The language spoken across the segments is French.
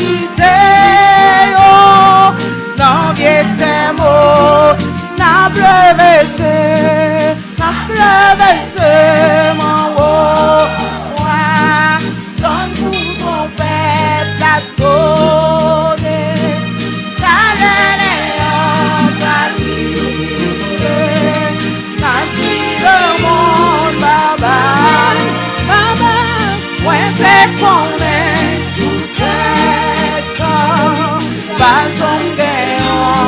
quitté, non viens mots, n'a pleuré, mon haut, donne pour ton père la sonne, ta l'année va vivre, n'a dit le monde, baba, ouais, c'est qu'on est sous terre, pas son guéant,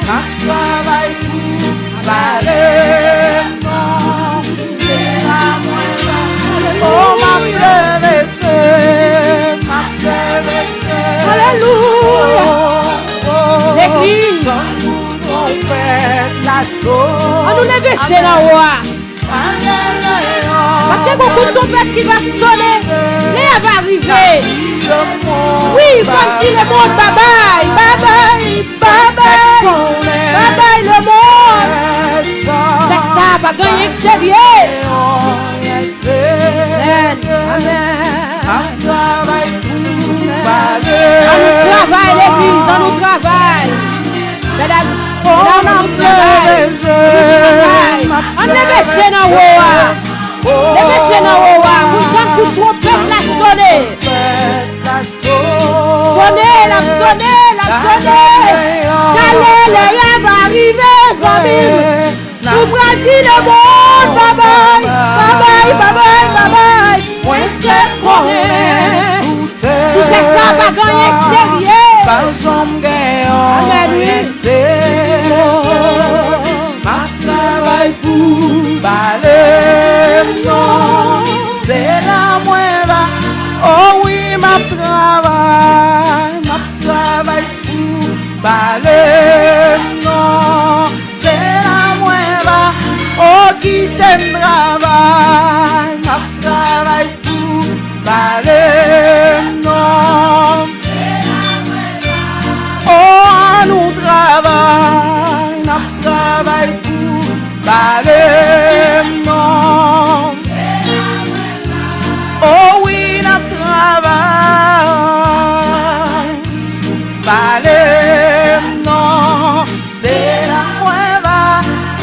ma travail pour valer, non, c'est la moindre. Oh, ma pleureuse, Alléluia. L'église. On fait la sauce. On nous lève chez la roi. Parce que beaucoup de ton père qui va sonner, Léa va arriver. Oui, il faut dire le monde, bye bye, bye bye, bye bye, bye bye le monde. C'est ça, pas gagner sérieux. Amen. On nous travaille l'église, on nous travaille. Mesdames, on nous travaille. On lève chez la roi. Lève chez la roi. Pour ton peuple la sonner. Sonner, la sonner. Alléluia va arriver, Samir. Nous prenons le monde, bye bye, bye bye, bye bye, bye bye. Moi, je connais. Tout ça va gagner sérieux. Par son gagnant, ma travail pour baler, non, c'est la moindre. Oh oui, ma travail pour baler, non, c'est la moindre. Oh, qui t'aime travail, ma travail pour baler, non. Oh, nous travaille pour baler, non. Oh oui, nous travaille, baler, non. C'est la moindre.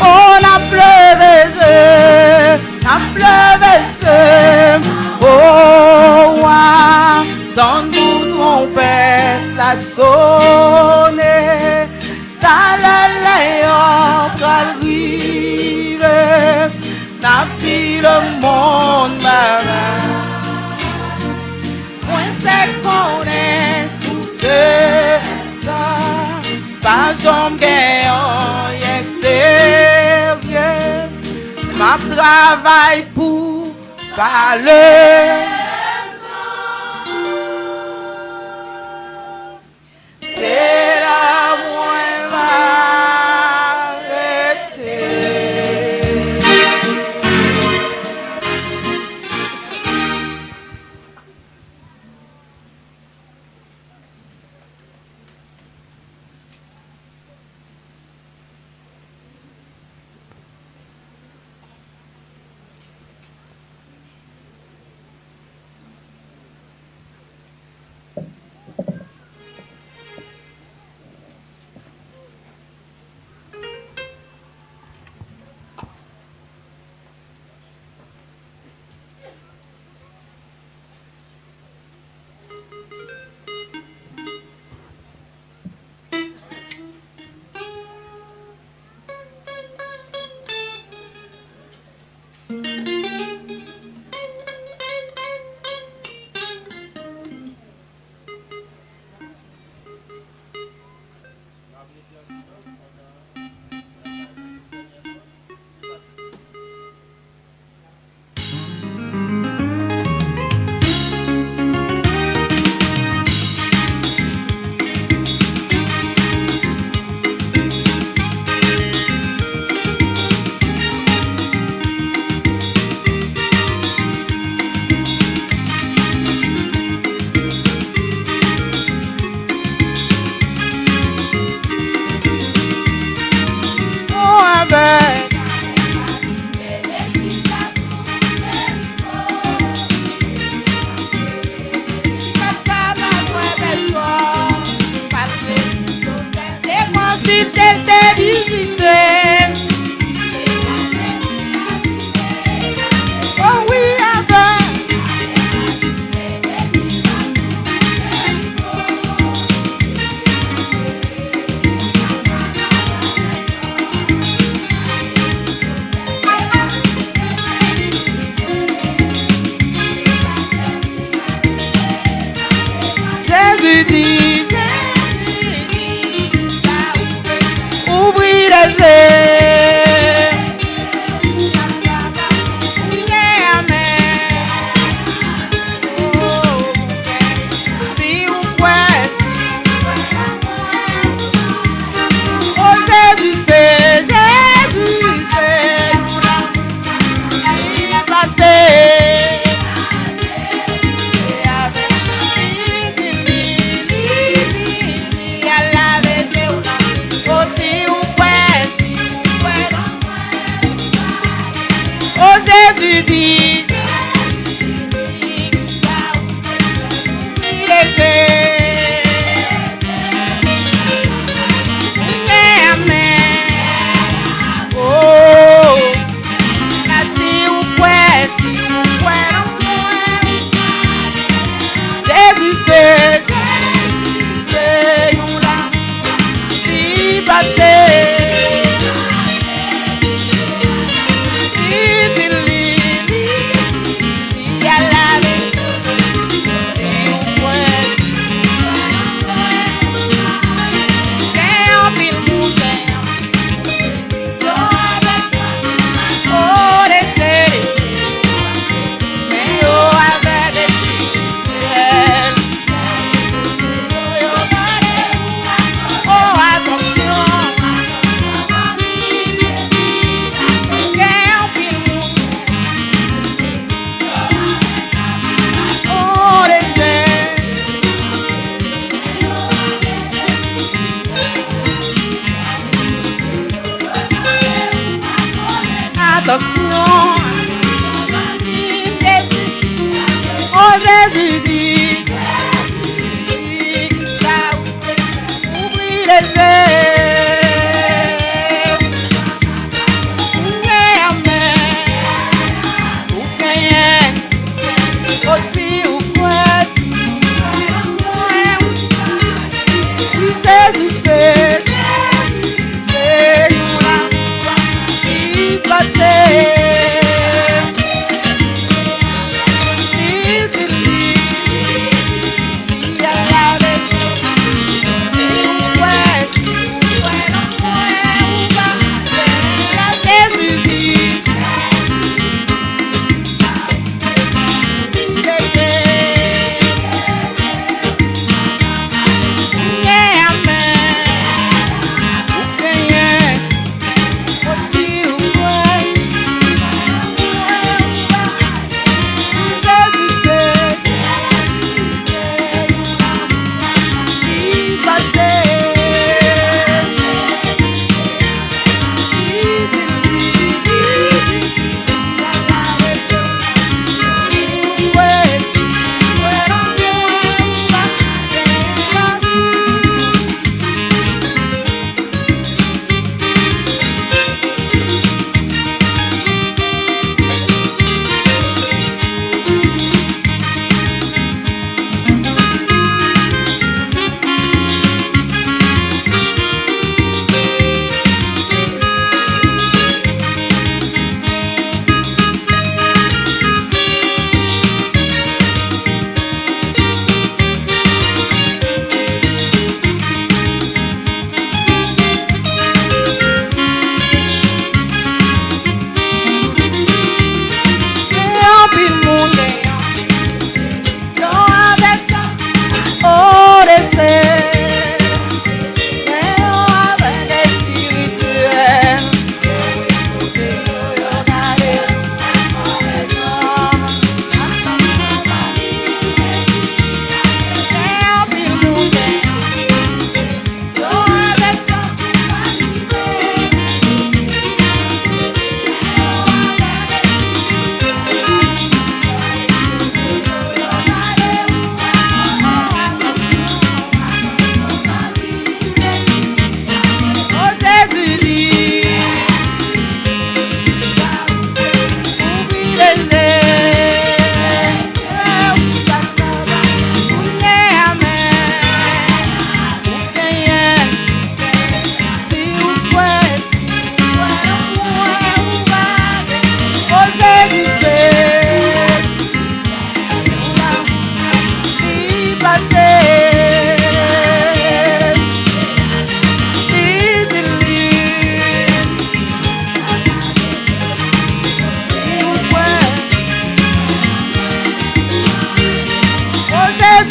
Oh, la pleuveuse, oh, ouais. Dans nous trompette la sonne, ta la rive, n'a pris le monde marin. Point c'est qu'on est sous terre, pas jambe gagnant, sérieux, ma travail pour parler. C'est la moindre arrêtée.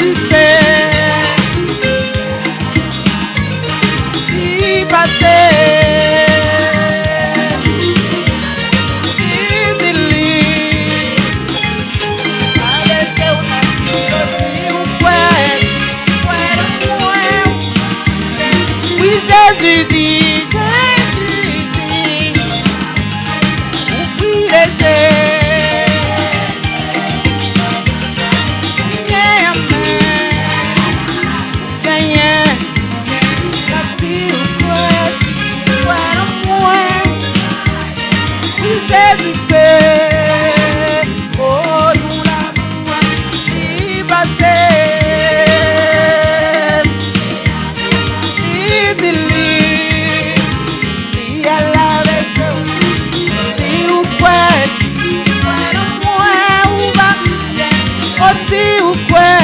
Jésus fait, si passé, Jésus dit, oublie léger. Jésus fait, oh nous l'amour, il passé, il a la si vous pouvez, moi ou va, aussi vous pouvez.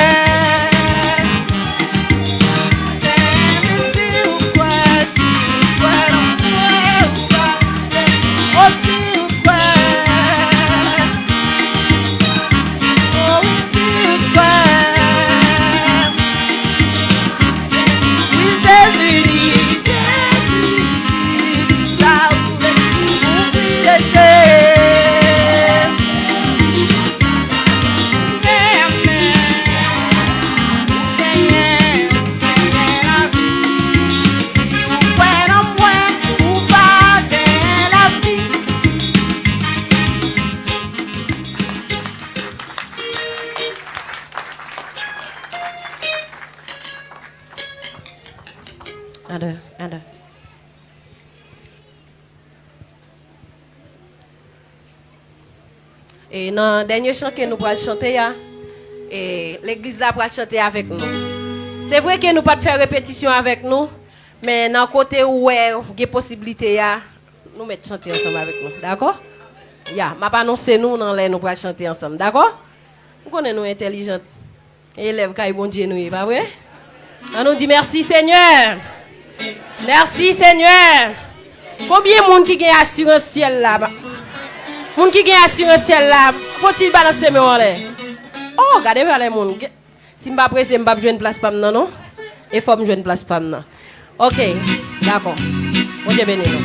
Et dans le dernier chant que nous allons chanter, et l'église va chanter avec nous. C'est vrai que nous ne pouvons pas faire répétition avec nous, mais dans le côté où il y a des possibilités, nous mettons chanter ensemble avec nous. D'accord? Je vais annoncer nous dans les nous allons chanter ensemble. D'accord? Nous connaissons nous intelligents. Élèves, quand bon Dieu nous, pas vrai? On nous dit merci Seigneur. Merci Seigneur. Combien de monde qui a assurance ciel là? Moun qui gagne assurance ciel là, faut-il balancer mes oreilles? Oh, regardez vers les moun. Si m'pa pressé, m'pa jouer une place pam non? Et faut me jouer une place pam non. OK, d'accord. Bon Dieu béni nous.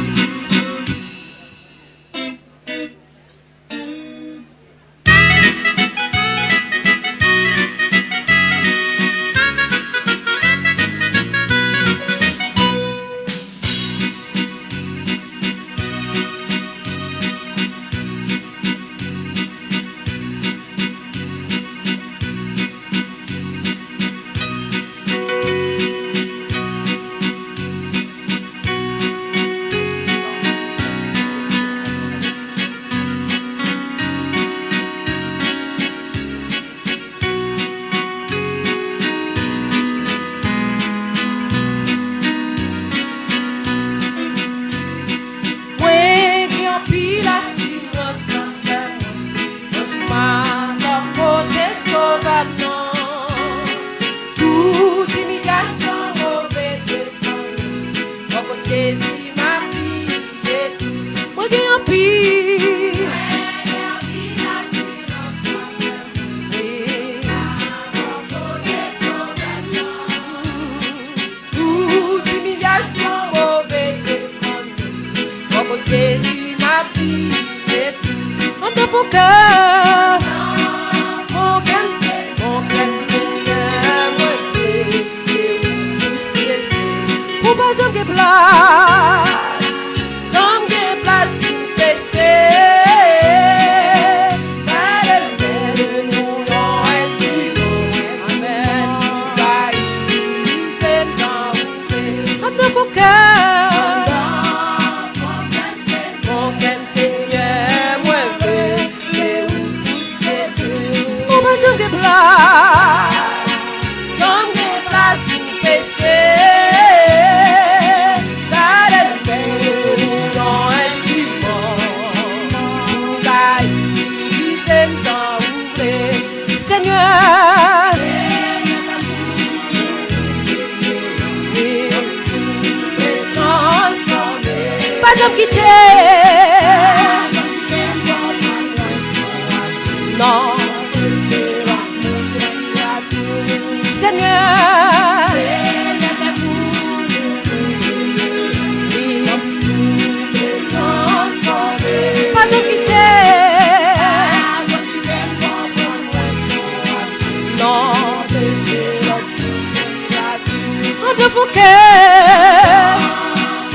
fouke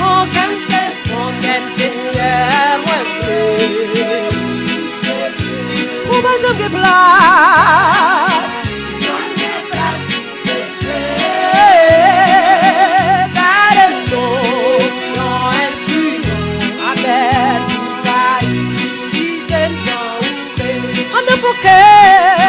on can Seigneur moi ou pas je que place on ne peut que